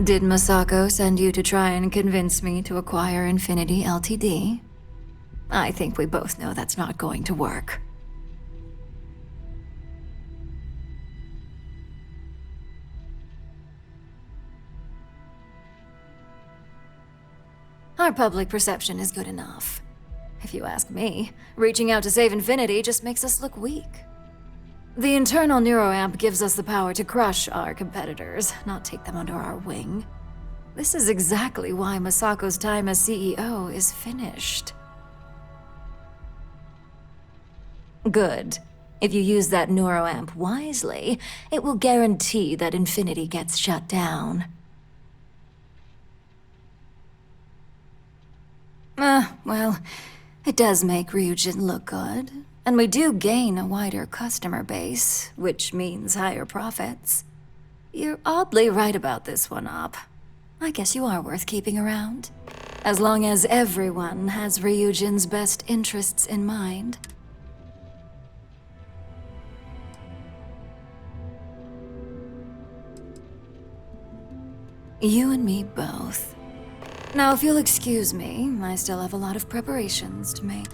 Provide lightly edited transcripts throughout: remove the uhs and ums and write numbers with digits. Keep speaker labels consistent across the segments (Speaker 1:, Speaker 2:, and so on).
Speaker 1: Did Masako send you to try and convince me to acquire Infinity Ltd? I think we both know that's not going to work. Our public perception is good enough. If you ask me, reaching out to save Infinity just makes us look weak. The internal neuroamp gives us the power to crush our competitors, not take them under our wing. This is exactly why Masako's time as CEO is finished. Good. If you use that neuroamp wisely, it will guarantee that Infinity gets shut down. Well, it does make Ryujin look good. And we do gain a wider customer base, which means higher profits. You're oddly right about this one, Op. I guess you are worth keeping around. As long as everyone has Ryujin's best interests in mind. You and me both. Now, if you'll excuse me, I still have a lot of preparations to make.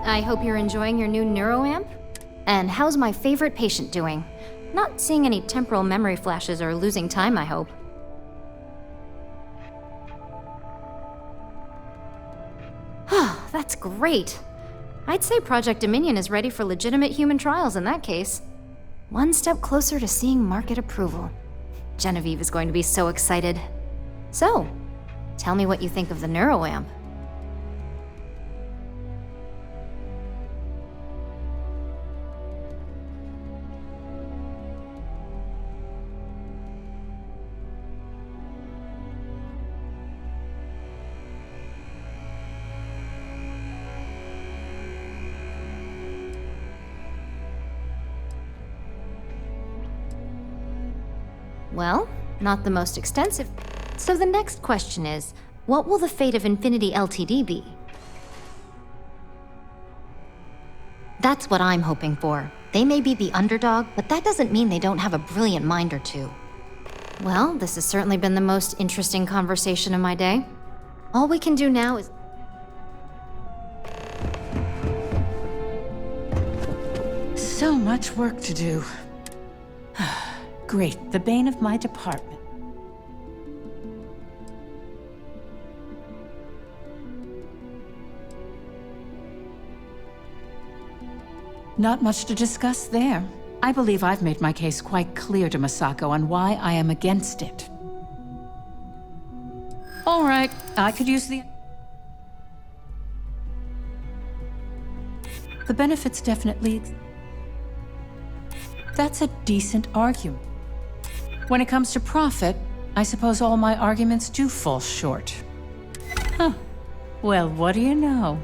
Speaker 2: I hope you're enjoying your new neuroamp. And how's my favorite patient doing? Not seeing any temporal memory flashes or losing time, I hope. That's great. I'd say Project Dominion is ready for legitimate human trials in that case. One step closer to seeing market approval. Genevieve is going to be so excited. So, tell me what you think of the neuroamp. Well, not the most extensive. So the next question is, what will the fate of Infinity Ltd be? That's what I'm hoping for. They may be the underdog, but that doesn't mean they don't have a brilliant mind or two. Well, this has certainly been the most interesting conversation of my day. All we can do now is...
Speaker 3: So much work to do. Great, the bane of my department. Not much to discuss there. I believe I've made my case quite clear to Masako on why I am against it. All right, I could use the benefits definitely... That's a decent argument. When it comes to profit, I suppose all my arguments do fall short. Huh. Well, what do you know?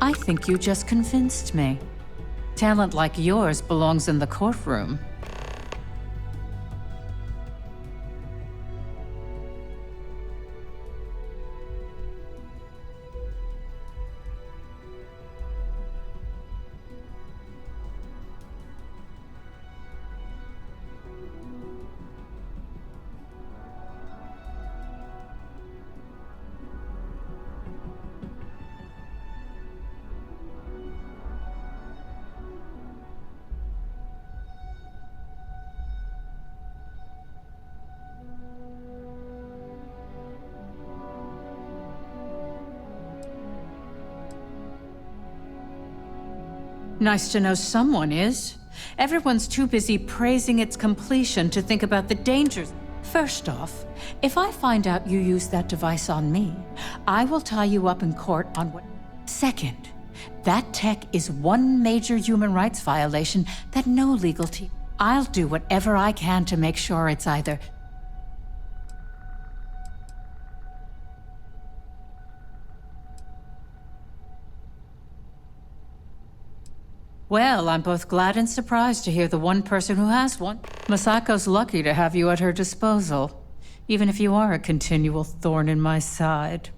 Speaker 3: I think you just convinced me. Talent like yours belongs in the courtroom. Nice to know someone is. Everyone's too busy praising its completion to think about the dangers. First off, if I find out you used that device on me, I will tie you up in court on what... Second, that tech is one major human rights violation that no legal team... I'll do whatever I can to make sure it's either... Well, I'm both glad and surprised to hear the one person who has one. Masako's lucky to have you at her disposal, even if you are a continual thorn in my side.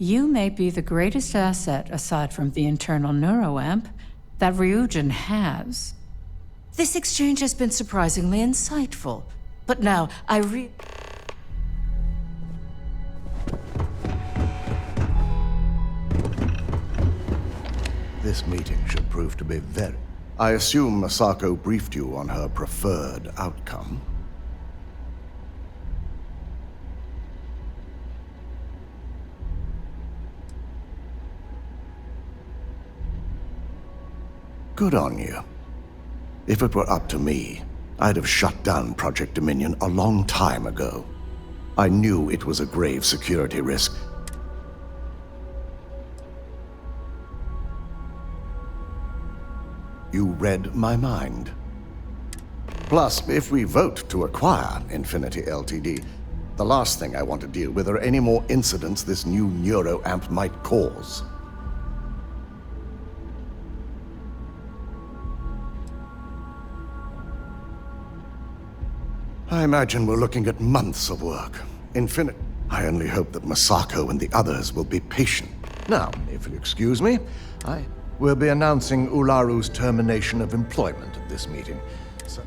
Speaker 3: You may be the greatest asset, aside from the internal neuroamp, that Ryujin has. This exchange has been surprisingly insightful, but now
Speaker 4: This meeting should prove to be very... I assume Masako briefed you on her preferred outcome. Good on you. If it were up to me, I'd have shut down Project Dominion a long time ago. I knew it was a grave security risk. You read my mind. Plus, if we vote to acquire Infinity Ltd., the last thing I want to deal with are any more incidents this new neuroamp might cause. I imagine we're looking at months of work. I only hope that Masako and the others will be patient. Now, if you'll excuse me, I will be announcing Ularu's termination of employment at this meeting. So...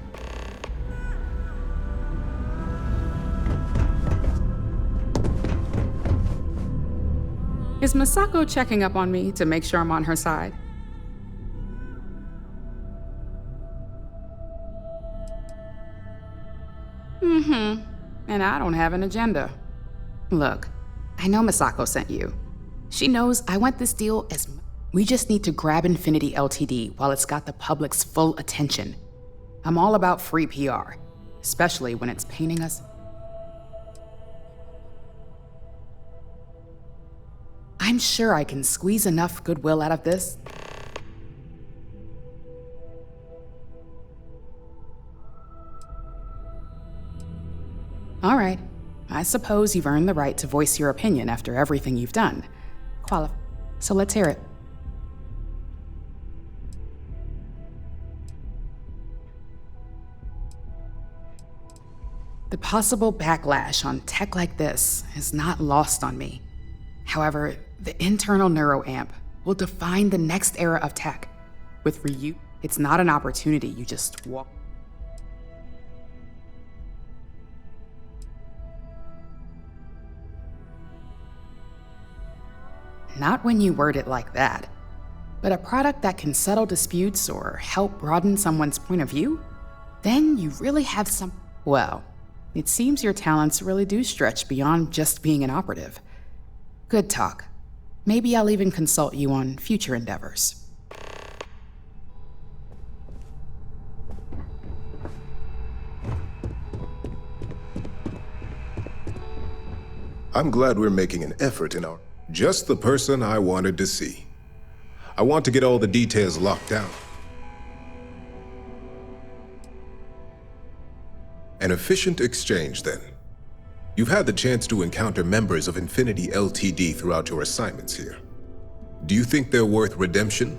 Speaker 5: Is Masako checking up on me to make sure I'm on her side? And I don't have an agenda. Look, I know Masako sent you. She knows I want this deal as... We just need to grab Infinity Ltd. While it's got the public's full attention. I'm all about free PR, especially when it's painting us... I'm sure I can squeeze enough goodwill out of this. All right. I suppose you've earned the right to voice your opinion after everything you've done. So let's hear it. The possible backlash on tech like this is not lost on me. However, the internal neuroamp will define the next era of tech. With Ryu, it's not an opportunity you just walk. Not when you word it like that. But a product that can settle disputes or help broaden someone's point of view? Then you really have some... Well, it seems your talents really do stretch beyond just being an operative. Good talk. Maybe I'll even consult you on future endeavors.
Speaker 6: I'm glad we're making an effort in our... Just the person I wanted to see. I want to get all the details locked down. An efficient exchange, then. You've had the chance to encounter members of Infinity Ltd. Throughout your assignments here. Do you think they're worth redemption?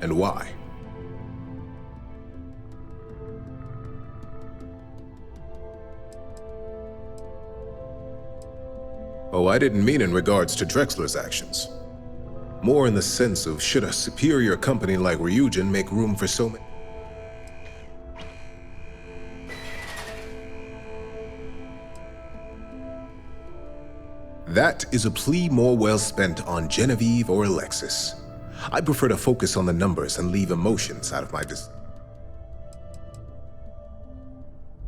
Speaker 6: And why? Oh, I didn't mean in regards to Drexler's actions. More in the sense of, should a superior company like Ryujin make room for so many... That is a plea more well spent on Genevieve or Alexis. I prefer to focus on the numbers and leave emotions out of my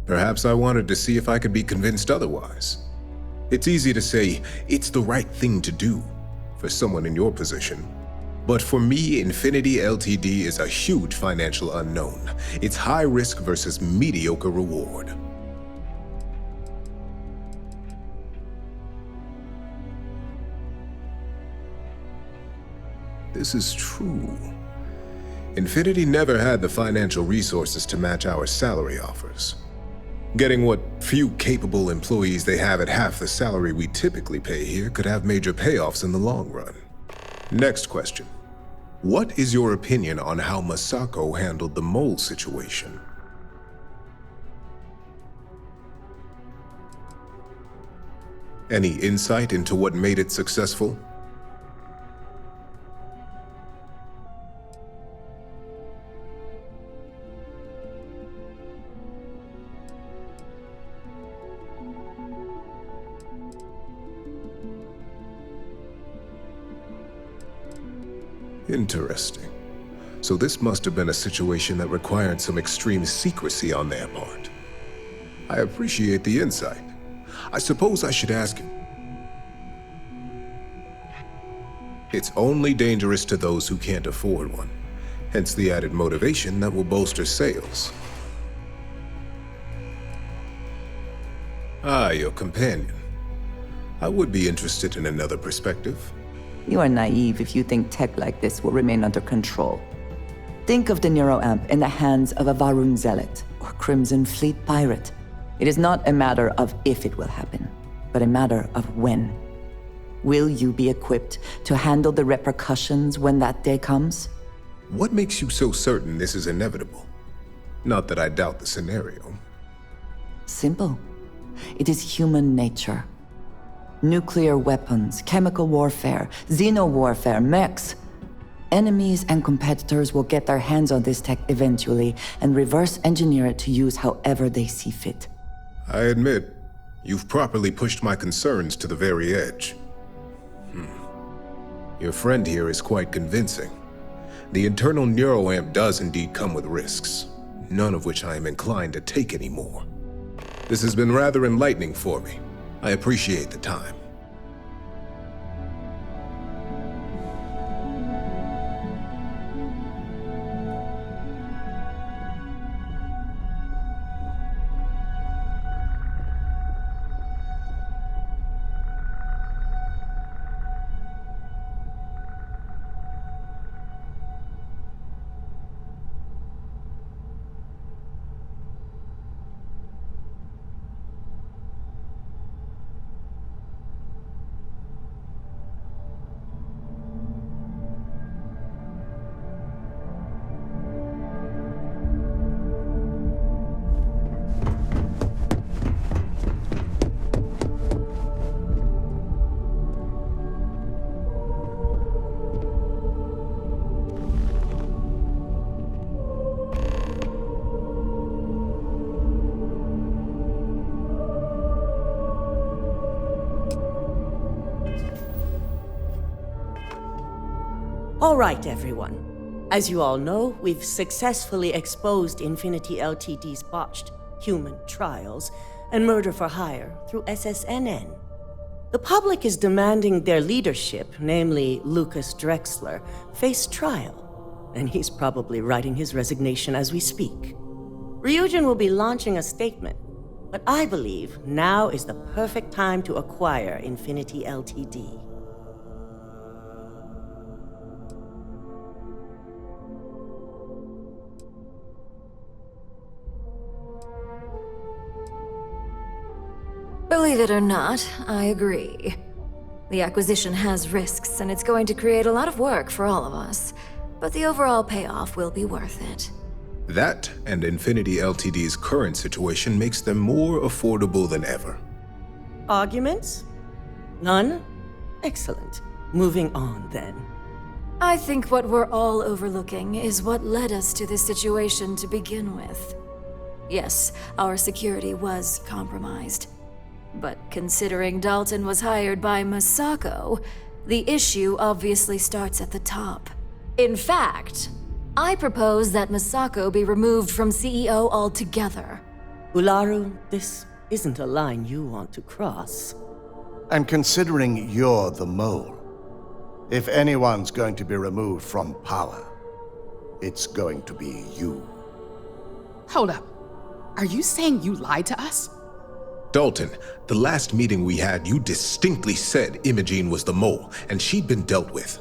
Speaker 6: Perhaps I wanted to see if I could be convinced otherwise. It's easy to say, it's the right thing to do for someone in your position. But for me, Infinity Ltd. Is a huge financial unknown. It's high risk versus mediocre reward. This is true. Infinity never had the financial resources to match our salary offers. Getting what few capable employees they have at half the salary we typically pay here could have major payoffs in the long run. Next question. What is your opinion on how Masako handled the mole situation? Any insight into what made it successful? Interesting. So this must have been a situation that required some extreme secrecy on their part. I appreciate the insight. I suppose I should ask you. It's only dangerous to those who can't afford one, hence the added motivation that will bolster sales. Ah, your companion. I would be interested in another perspective.
Speaker 7: You are naive if you think tech like this will remain under control. Think of the Neuroamp in the hands of a Varun Zealot or Crimson Fleet pirate. It is not a matter of if it will happen, but a matter of when. Will you be equipped to handle the repercussions when that day comes?
Speaker 6: What makes you so certain this is inevitable? Not that I doubt the scenario.
Speaker 7: Simple. It is human nature. Nuclear weapons, chemical warfare, xeno-warfare, mechs. Enemies and competitors will get their hands on this tech eventually and reverse engineer it to use however they see fit.
Speaker 6: I admit, you've properly pushed my concerns to the very edge. Your friend here is quite convincing. The internal neuroamp does indeed come with risks, none of which I am inclined to take anymore. This has been rather enlightening for me. I appreciate the time.
Speaker 8: All right, everyone. As you all know, we've successfully exposed Infinity Ltd's botched human trials and murder for hire through SSNN. The public is demanding their leadership, namely Lucas Drexler, face trial, and he's probably writing his resignation as we speak. Ryujin will be launching a statement, but I believe now is the perfect time to acquire Infinity Ltd.
Speaker 1: Believe it or not, I agree. The acquisition has risks, and it's going to create a lot of work for all of us. But the overall payoff will be worth it.
Speaker 6: That and Infinity Ltd's current situation makes them more affordable than ever.
Speaker 8: Arguments? None? Excellent. Moving on, then.
Speaker 1: I think what we're all overlooking is what led us to this situation to begin with. Yes, our security was compromised. But considering Dalton was hired by Masako, the issue obviously starts at the top. In fact, I propose that Masako be removed from CEO altogether.
Speaker 8: Ularu, this isn't a line you want to cross.
Speaker 4: And considering you're the mole, if anyone's going to be removed from power, it's going to be you.
Speaker 5: Hold up. Are you saying you lied to us?
Speaker 6: Dalton, the last meeting we had, you distinctly said Imogene was the mole, and she'd been dealt with.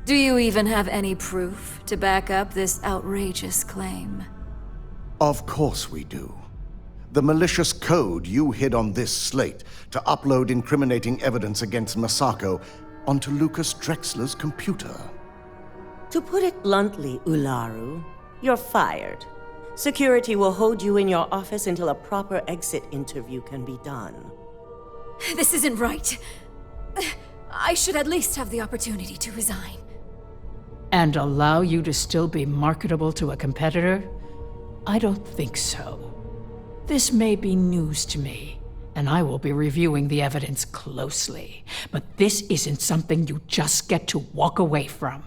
Speaker 1: Do you even have any proof to back up this outrageous claim?
Speaker 4: Of course we do. The malicious code you hid on this slate to upload incriminating evidence against Masako onto Lucas Drexler's computer.
Speaker 8: To put it bluntly, Ularu, you're fired. Security will hold you in your office until a proper exit interview can be done.
Speaker 1: This isn't right. I should at least have the opportunity to resign.
Speaker 3: And allow you to still be marketable to a competitor? I don't think so. This may be news to me, and I will be reviewing the evidence closely. But this isn't something you just get to walk away from.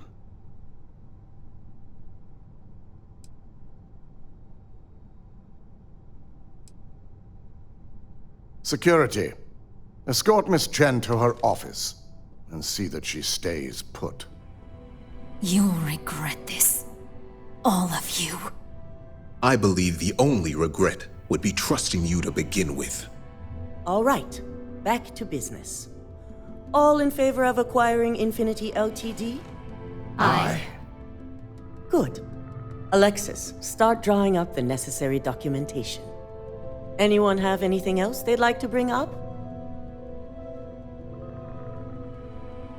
Speaker 4: Security, escort Miss Chen to her office and see that she stays put.
Speaker 1: You'll regret this. All of you.
Speaker 6: I believe the only regret would be trusting you to begin with.
Speaker 8: All right, back to business. All in favor of acquiring Infinity Ltd?
Speaker 6: Aye.
Speaker 8: Good. Alexis, start drawing up the necessary documentation. Anyone have anything else they'd like to bring up?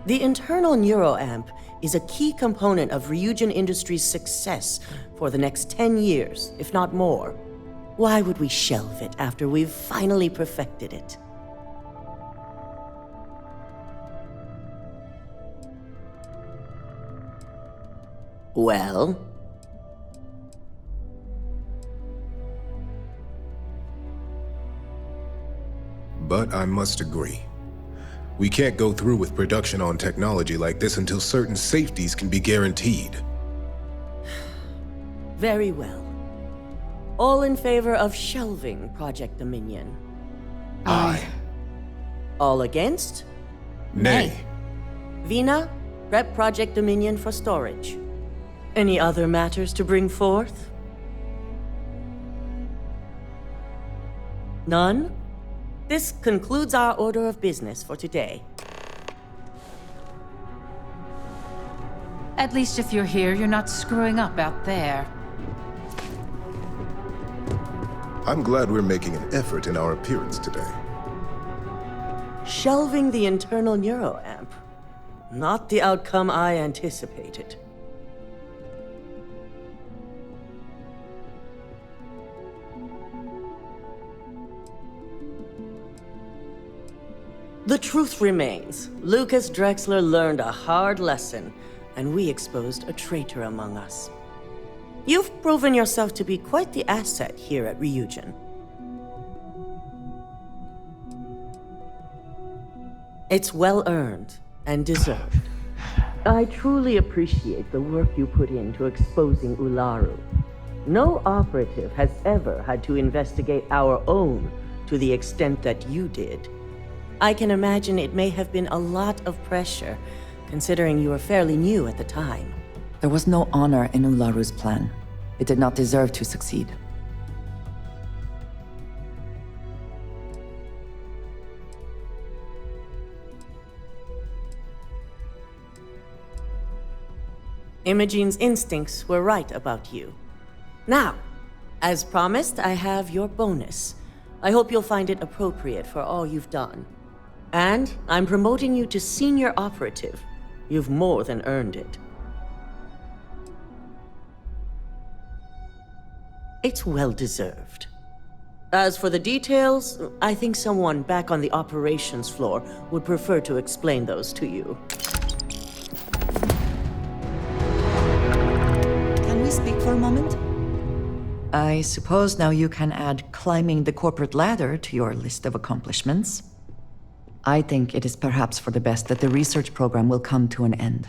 Speaker 8: The internal neuroamp is a key component of Ryujin Industries' success for the next 10 years, if not more. Why would we shelve it after we've finally perfected it? Well?
Speaker 6: But I must agree. We can't go through with production on technology like this until certain safeties can be guaranteed.
Speaker 8: Very well. All in favor of shelving Project Dominion?
Speaker 6: Aye.
Speaker 8: All against?
Speaker 6: Nay.
Speaker 8: Vina, prep Project Dominion for storage. Any other matters to bring forth? None? This concludes our order of business for today.
Speaker 3: At least if you're here, you're not screwing up out there.
Speaker 6: I'm glad we're making an effort in our appearance today.
Speaker 8: Shelving the internal neuroamp. Not the outcome I anticipated. The truth remains. Lucas Drexler learned a hard lesson, and we exposed a traitor among us. You've proven yourself to be quite the asset here at Ryujin. It's well earned and deserved. I truly appreciate the work you put into exposing Ularu. No operative has ever had to investigate our own to the extent that you did. I can imagine it may have been a lot of pressure, considering you were fairly new at the time.
Speaker 7: There was no honor in Ularu's plan. It did not deserve to succeed.
Speaker 8: Imogene's instincts were right about you. Now, as promised, I have your bonus. I hope you'll find it appropriate for all you've done. And I'm promoting you to senior operative. You've more than earned it. It's well deserved. As for the details, I think someone back on the operations floor would prefer to explain those to you.
Speaker 7: Can we speak for a moment? I suppose now you can add climbing the corporate ladder to your list of accomplishments. I think it is perhaps for the best that the research program will come to an end.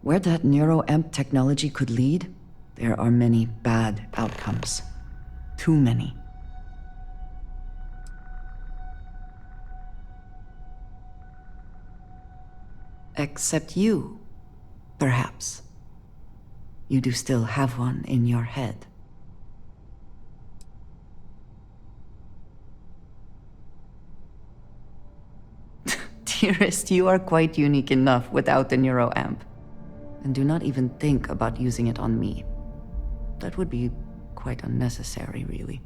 Speaker 7: Where that neuroamp technology could lead, there are many bad outcomes. Too many. Except you, perhaps. You do still have one in your head. Dearest, you are quite unique enough without the neuroamp. And do not even think about using it on me. That would be quite unnecessary, really.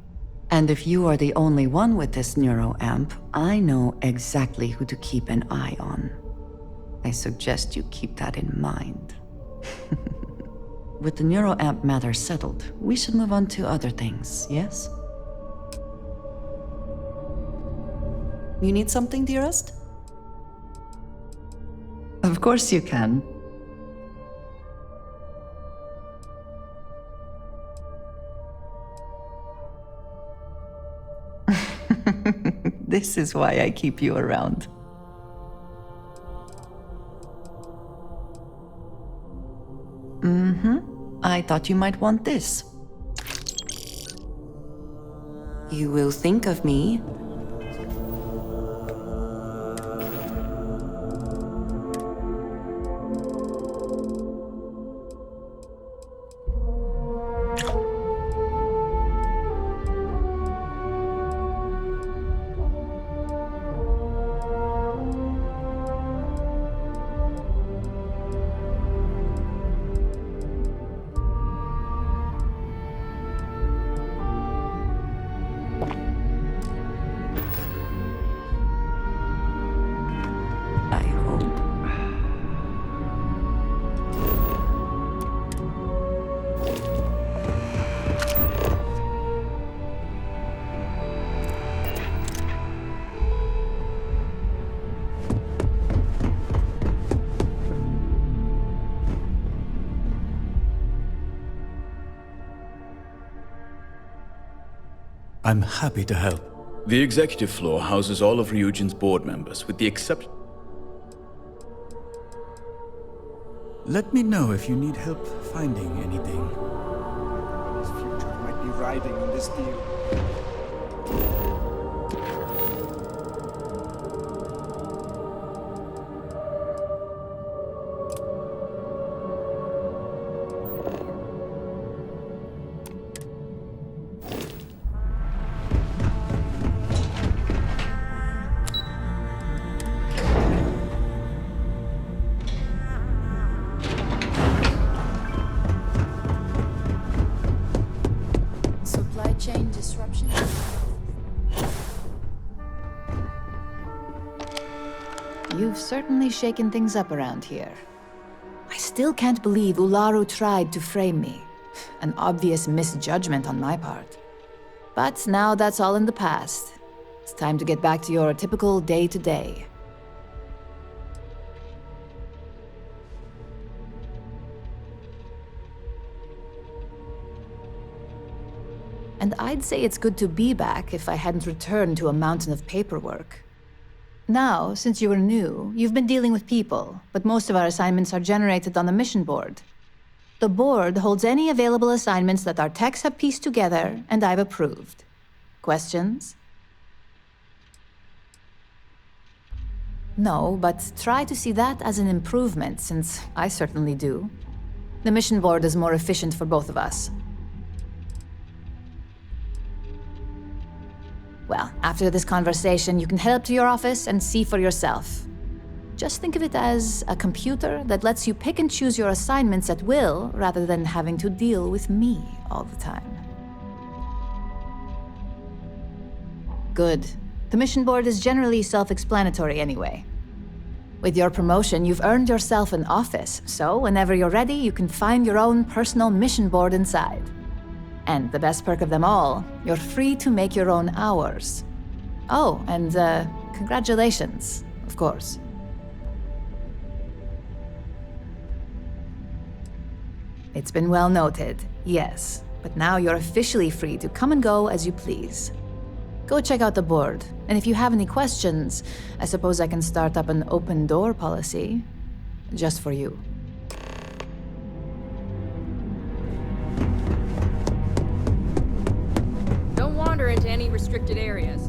Speaker 7: And if you are the only one with this neuroamp, I know exactly who to keep an eye on. I suggest you keep that in mind. With the neuroamp matter settled, we should move on to other things, yes? You need something, dearest? Of course you can. This is why I keep you around. I thought you might want this.
Speaker 8: You will think of me.
Speaker 7: I hope.
Speaker 9: I'm happy to help.
Speaker 10: The executive floor houses all of Ryujin's board members, with the exception...
Speaker 9: Let me know if you need help finding anything.
Speaker 11: His future might be riding on this deal.
Speaker 2: Supply chain disruption? You've certainly shaken things up around here. I still can't believe Ularu tried to frame me. An obvious misjudgment on my part. But now that's all in the past. It's time to get back to your typical day-to-day. And I'd say it's good to be back if I hadn't returned to a mountain of paperwork. Now, since you are new, you've been dealing with people, but most of our assignments are generated on the mission board. The board holds any available assignments that our techs have pieced together, and I've approved. Questions? No, but try to see that as an improvement, since I certainly do. The mission board is more efficient for both of us. Well, after this conversation, you can head up to your office and see for yourself. Just think of it as a computer that lets you pick and choose your assignments at will, rather than having to deal with me all the time. Good. The mission board is generally self-explanatory anyway. With your promotion, you've earned yourself an office, so whenever you're ready, you can find your own personal mission board inside. And the best perk of them all, you're free to make your own hours. Oh, and congratulations, of course. It's been well noted, yes. But now you're officially free to come and go as you please. Go check out the board, and if you have any questions, I suppose I can start up an open door policy. Just for you.
Speaker 12: Don't wander into any restricted areas.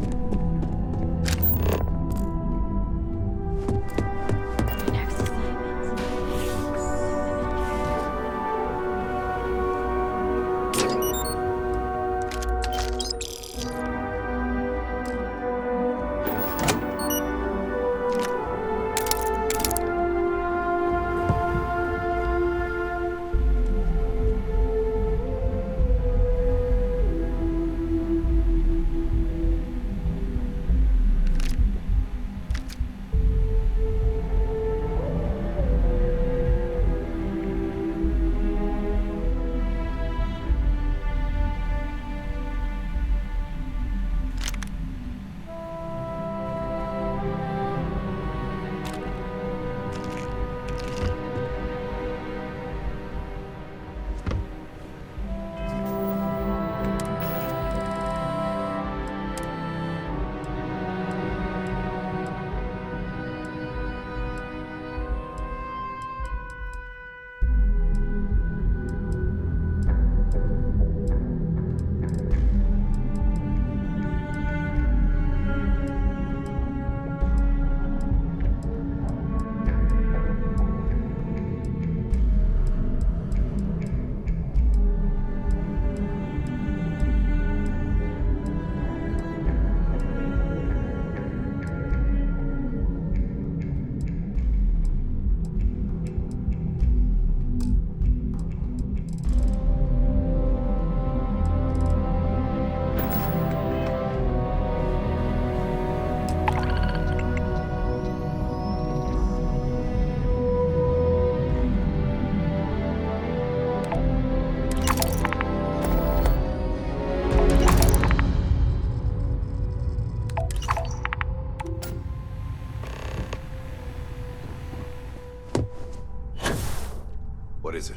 Speaker 13: What is it?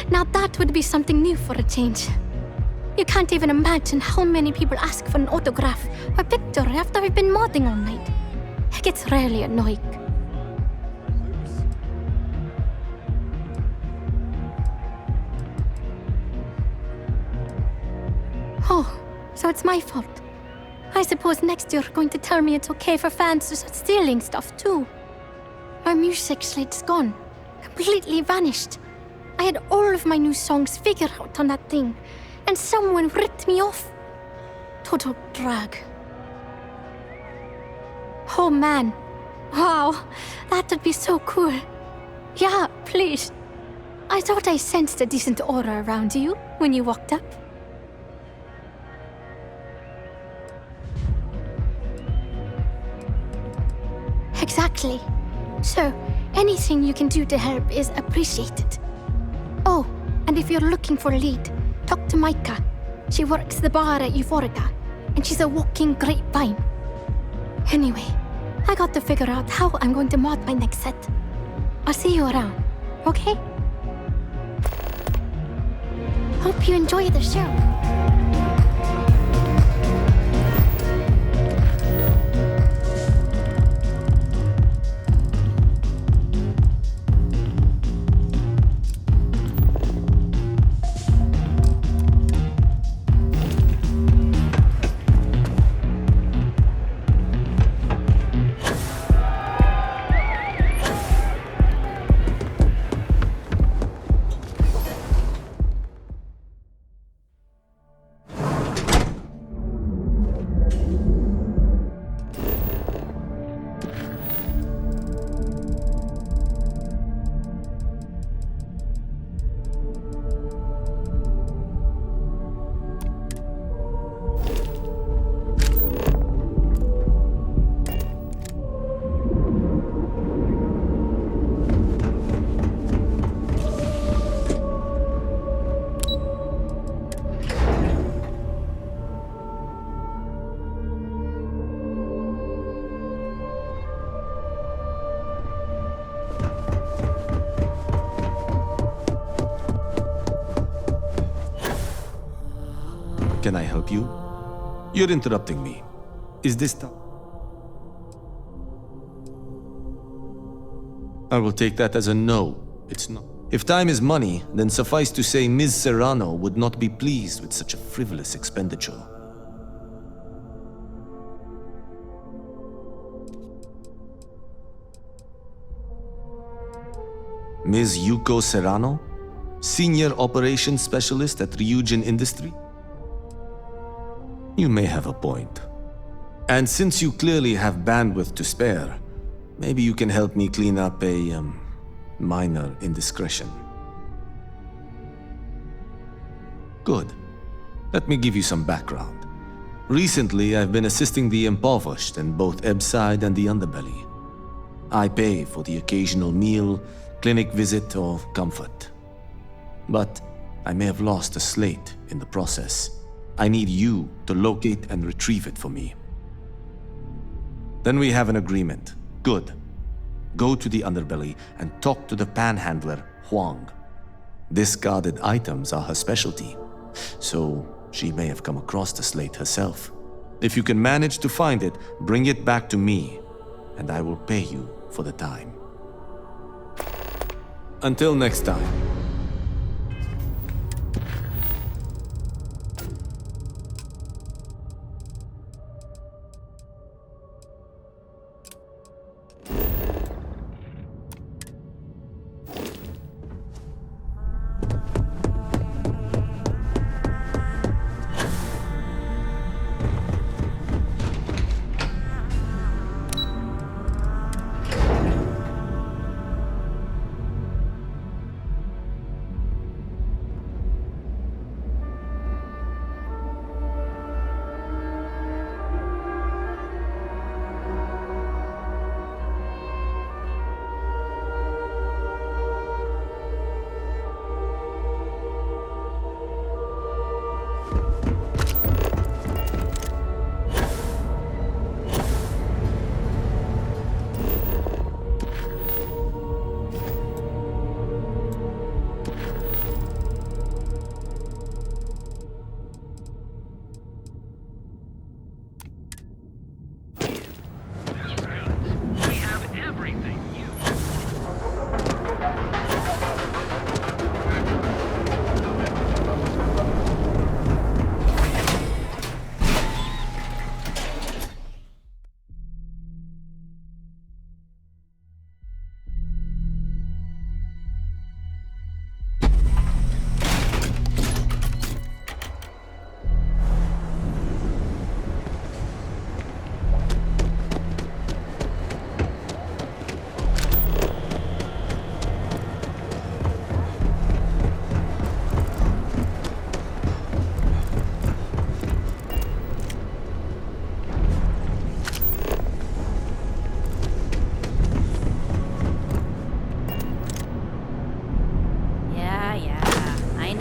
Speaker 14: Now that would be something new for a change. You can't even imagine how many people ask for an autograph or picture after we've been modding all night. It gets really annoying. Oh, so it's my fault. I suppose next you're going to tell me it's okay for fans to start stealing stuff too. My music slate's gone. Completely vanished. I had all of my new songs figured out on that thing, and someone ripped me off. Total drag. Oh man. Wow, that would be so cool. Yeah, please. I thought I sensed a decent aura around you when you walked up. Exactly. So, anything you can do to help is appreciated. Oh, and if you're looking for a lead, talk to Micah. She works the bar at Euphorica, and she's a walking grapevine. Anyway, I got to figure out how I'm going to mod my next set. I'll see you around, okay? Hope you enjoy the show.
Speaker 15: Can I help you? You're interrupting me. Is this time? I will take that as a no. It's not. If time is money, then suffice to say Ms. Serrano would not be pleased with such a frivolous expenditure. Ms. Yuko Serrano? Senior Operations Specialist at Ryujin Industry? You may have a point. And since you clearly have bandwidth to spare, maybe you can help me clean up a, minor indiscretion. Good. Let me give you some background. Recently, I've been assisting the impoverished in both Ebside and the Underbelly. I pay for the occasional meal, clinic visit, or comfort. But I may have lost a slate in the process. I need you to locate and retrieve it for me. Then we have an agreement. Good. Go to the Underbelly and talk to the panhandler, Huang. Discarded items are her specialty, so she may have come across the slate herself. If you can manage to find it, bring it back to me, and I will pay you for the time. Until next time.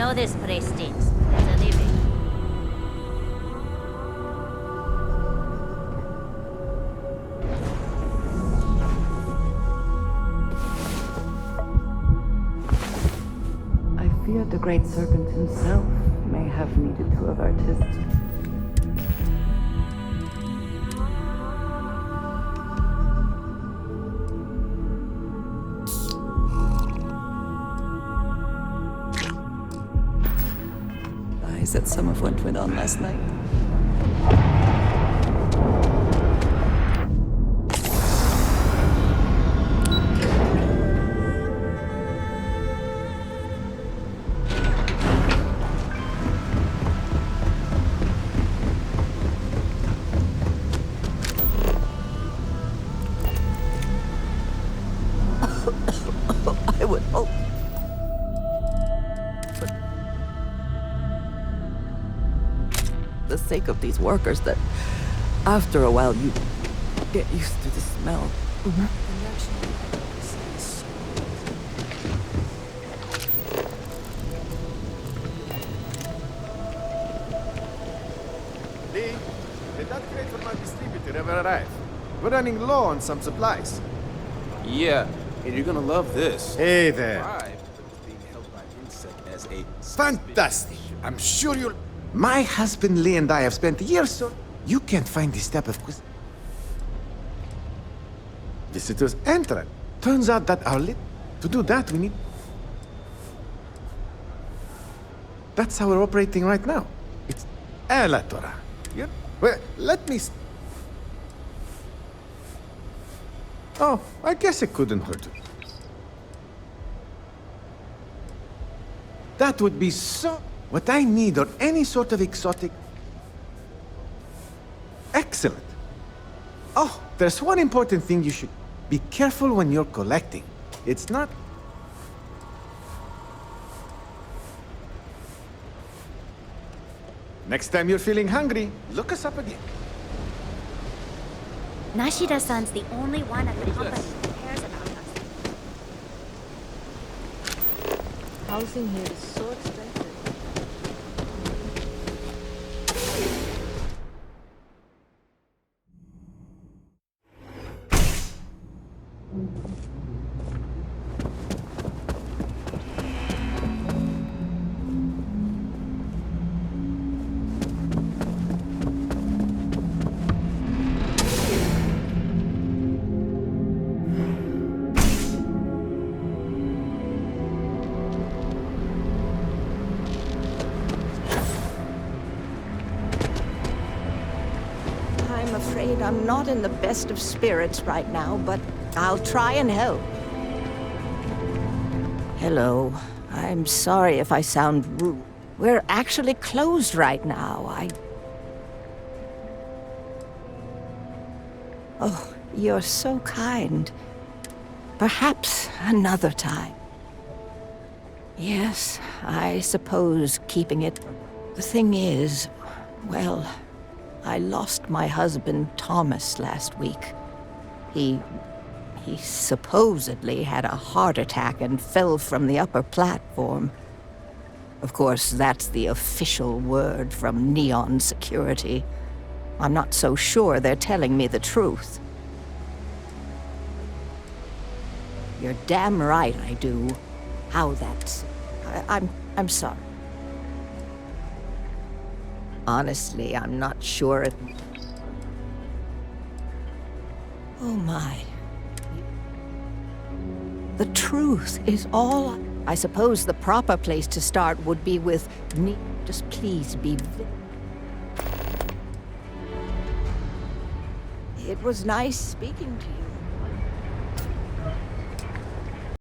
Speaker 13: know this place stinks. It's a living.
Speaker 7: I fear the Great Serpent himself may have needed to avert his... eyes at some of what went on last night. I would hope. The sake of these workers that after a while you get used to the smell.
Speaker 11: Lee, did that crate for my distributor ever arrive? We're running low on some supplies.
Speaker 16: Yeah, and you're gonna love this.
Speaker 11: Hey there.
Speaker 16: Being held by insect as a
Speaker 11: Fantastic. I'm sure you'll... My husband Lee and I have spent years so... You can't find this type of visitors enter. Turns out that our lit... To do that, we need... That's how we're operating right now. It's aleatora. Yeah? Well, let me... Oh, I guess it couldn't hurt. That would be so... What I need or any sort of exotic... Excellent. Oh, there's one important thing you should... Be careful when you're collecting. It's not... Next time you're feeling hungry, look us up again.
Speaker 13: Nashida-san's the only one at the company who cares about us.
Speaker 12: Housing here is so expensive.
Speaker 17: I'm afraid I'm not in the best of spirits right now, but I'll try and help. Hello. I'm sorry if I sound rude. We're actually closed right now. Oh, you're so kind. Perhaps another time. Yes, I suppose keeping it... The thing is, well... I lost my husband, Thomas, last week. He supposedly had a heart attack and fell from the upper platform. Of course, that's the official word from Neon Security. I'm not so sure they're telling me the truth. You're damn right I do. How that's... I'm sorry. Honestly, I'm not sure it... Oh my. The truth is all... I suppose the proper place to start would be with me. Just please be... It was nice speaking to you.